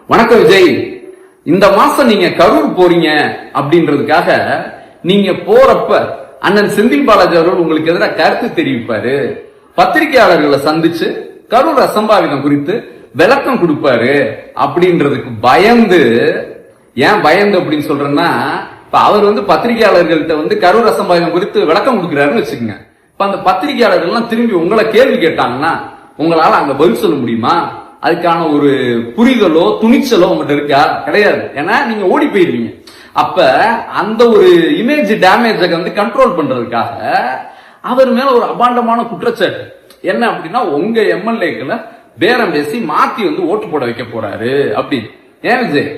வணக்கம் விஜய். இந்த மாசம் நீங்க கரூர் போறீங்க அப்படின்றதுக்காக நீங்க போறப்ப அண்ணன் செந்தில் பாலாஜி அவர்கள் உங்களுக்கு எதிராக கருத்து தெரிவிப்பாரு, பத்திரிகையாளர்களை சந்திச்சு கரூர் அசம்பாவிதம் குறித்து விளக்கம் கொடுப்பாரு அப்படின்றதுக்கு பயந்து. ஏன் பயந்து அப்படின்னு சொல்றேன்னா, இப்ப அவர் பத்திரிகையாளர்கள்ட்ட கரூர் அசம்பாவிதம் குறித்து விளக்கம் கொடுக்கிறாருன்னு வச்சுக்கோங்க. இப்ப அந்த பத்திரிகையாளர்கள் எல்லாம் திரும்பி உங்களை கேள்வி கேட்டாங்கன்னா உங்களால அங்க பதில் சொல்ல முடியுமா? அதுக்கான ஒரு புரிதலோ துணிச்சலோ உங்கள்கிட்ட இருக்கா? கிடையாது. ஏன்னா நீங்க ஓடி போயிருவீங்க. அப்ப அந்த ஒரு இமேஜ் டேமேஜ கண்ட்ரோல் பண்றதுக்காக அவர் மேல ஒரு அபாண்டமான குற்றச்சாட்டு என்ன அப்படின்னா, உங்க எம்எல்ஏக்களை பேரம் பேசி மாத்தி ஓட்டு போட வைக்க போறாரு அப்படின்னு. ஏன் விஜய்,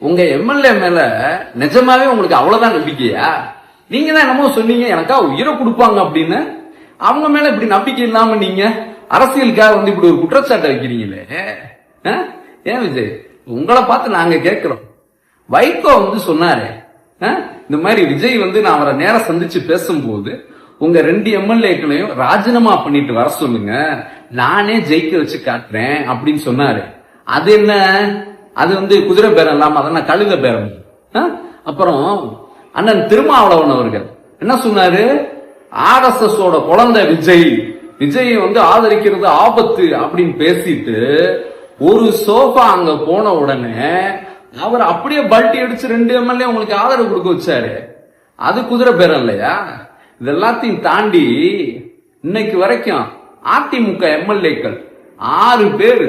உங்க எம்எல்ஏ மேல நிஜமாவே உங்களுக்கு அவ்வளவுதான் நம்பிக்கையா? நீங்க தான் என்னமோ சொன்னீங்க எனக்கா உயிரை கொடுப்பாங்க அப்படின்னு. அவங்க மேல இப்படி நம்பிக்கை இல்லாம நீங்க அரசியலுக்காக இப்படி ஒரு குற்றச்சாட்டை வைக்கிறீங்களே. ஏன் விஜய், உங்களை பார்த்து நாங்க கேட்கிறோம். வைகோ சொன்னாரு இந்த மாதிரி விஜய் நான் அவரை நேரம் சந்திச்சு பேசும்போது உங்க 2 எம்எல்ஏக்களையும் ராஜினாமா பண்ணிட்டு வர சொல்லுங்க, நானே ஜெயிக்க வச்சு காட்டுறேன் அப்படின்னு சொன்னாரு. அது என்ன, அது குதிரை பேரம் இல்லாம அதெல்லாம் கழுத பேரம். அப்புறம் அண்ணன் திருமாவளவன் அவர்கள் என்ன சொன்னாரு, RSS ஓட குழந்தை விஜய் ஆதரிக்கிறது ஆபத்து அப்படின்னு பேசிட்டு ஒரு சோஃபா அங்க போன உடனே அவர் அப்படியே பல்ட்டி அடிச்சு 2 எம்எல்ஏ உங்களுக்கு ஆதரவு கொடுக்க வச்சாரு. அது குதிரை பேரம் இல்லையா? இது எல்லாத்தையும் தாண்டி இன்னைக்கு வரைக்கும் அதிமுக எம்எல்ஏக்கள் 6 பேர்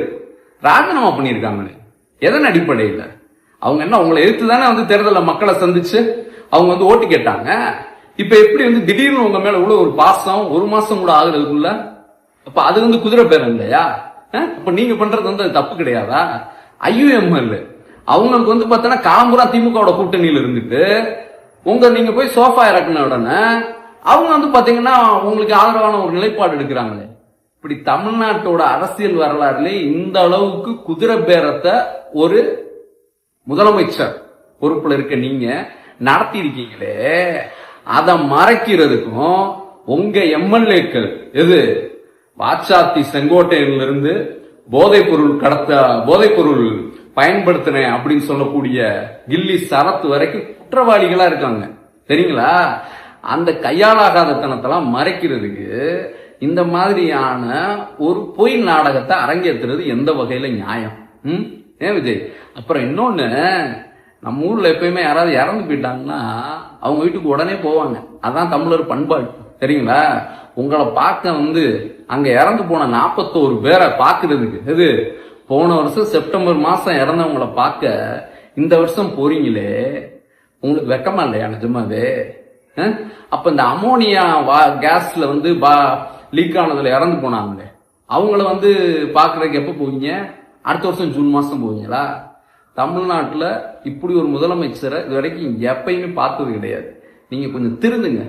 ராஜினாமா பண்ணியிருக்காங்க. எதன் அடிப்படையில்? அவங்க என்ன உங்களை எதிர்த்து தானே தேர்தலில் மக்களை சந்திச்சு அவங்க ஓட்டு கேட்டாங்க. இப்ப எப்படி திடீர்னு உங்க மேல உள்ள ஒரு பாசம் 1 மாசம் கூட ஆகுறதுக்குள்ள, அப்ப அது குதிரை பேரம் இல்லையா? அப்ப நீங்க பண்றது தப்பு கிடையாதா? IUML அவங்களுக்கு பார்த்தா காலம்புரா திமுக கூட்டணியில இருந்துட்டு நீங்க போய் சோஃபா இறக்குன உடனே அவங்க பாத்தீங்கன்னா உங்களுக்கு ஆதரவான ஒரு நிலைப்பாடு எடுக்கிறாங்களே. இப்படி தமிழ்நாட்டோட அரசியல் வரலாறுல இந்த அளவுக்கு குதிரை பேரத்தை ஒரு முதலமைச்சர் பொறுப்புல இருக்க நீங்க நடத்தி இருக்கீங்களே, அதை மறைக்கிறதுக்கும் உங்க எம்எல்ஏக்கள் எது வாச்சாத்தி செங்கோட்டையில இருந்து போதைப்பொருள் பயன்படுத்தினேன் அப்படின்னு சொல்லக்கூடிய கில்லி சரத்து வரைக்கும் குற்றவாளிகளா இருக்காங்க தெரியுங்களா? அந்த கையாளாகாதத்தனத்தெல்லாம் மறைக்கிறதுக்கு இந்த மாதிரியான ஒரு பொய் நாடகத்தை அரங்கேற்றுறது எந்த வகையில நியாயம்? ஏன் விஜய்? அப்புறம் இன்னொன்னு, நம்ம ஊர்ல எப்பயுமே யாராவது இறந்து போயிட்டாங்கன்னா அவங்க வீட்டுக்கு உடனே போவாங்க. அதான் தமிழர் பண்பாடு தெரியுங்களா? உங்களை பார்க்க அங்க இறந்து போன 41 பேரை பாக்குறதுக்கு எது போன வருஷம் செப்டம்பர் மாசம் இறந்தவங்களை பார்க்க இந்த வருஷம் போறீங்களே, உங்களுக்கு வெக்கமா இல்லையா நிஜமாவே? அப்ப இந்த அமோனியா கேஸ்ல லீக் ஆனதுல இறந்து போனாங்களே அவங்கள பாக்குறதுக்கு எப்ப போவீங்க? அடுத்த வருஷம் ஜூன் மாசம் போவீங்களா? தமிழ்நாட்டுல இப்படி ஒரு முதலமைச்சரை இது வரைக்கும் எப்பயுமே பார்த்தது கிடையாது. நீங்க கொஞ்சம் திருந்துங்க.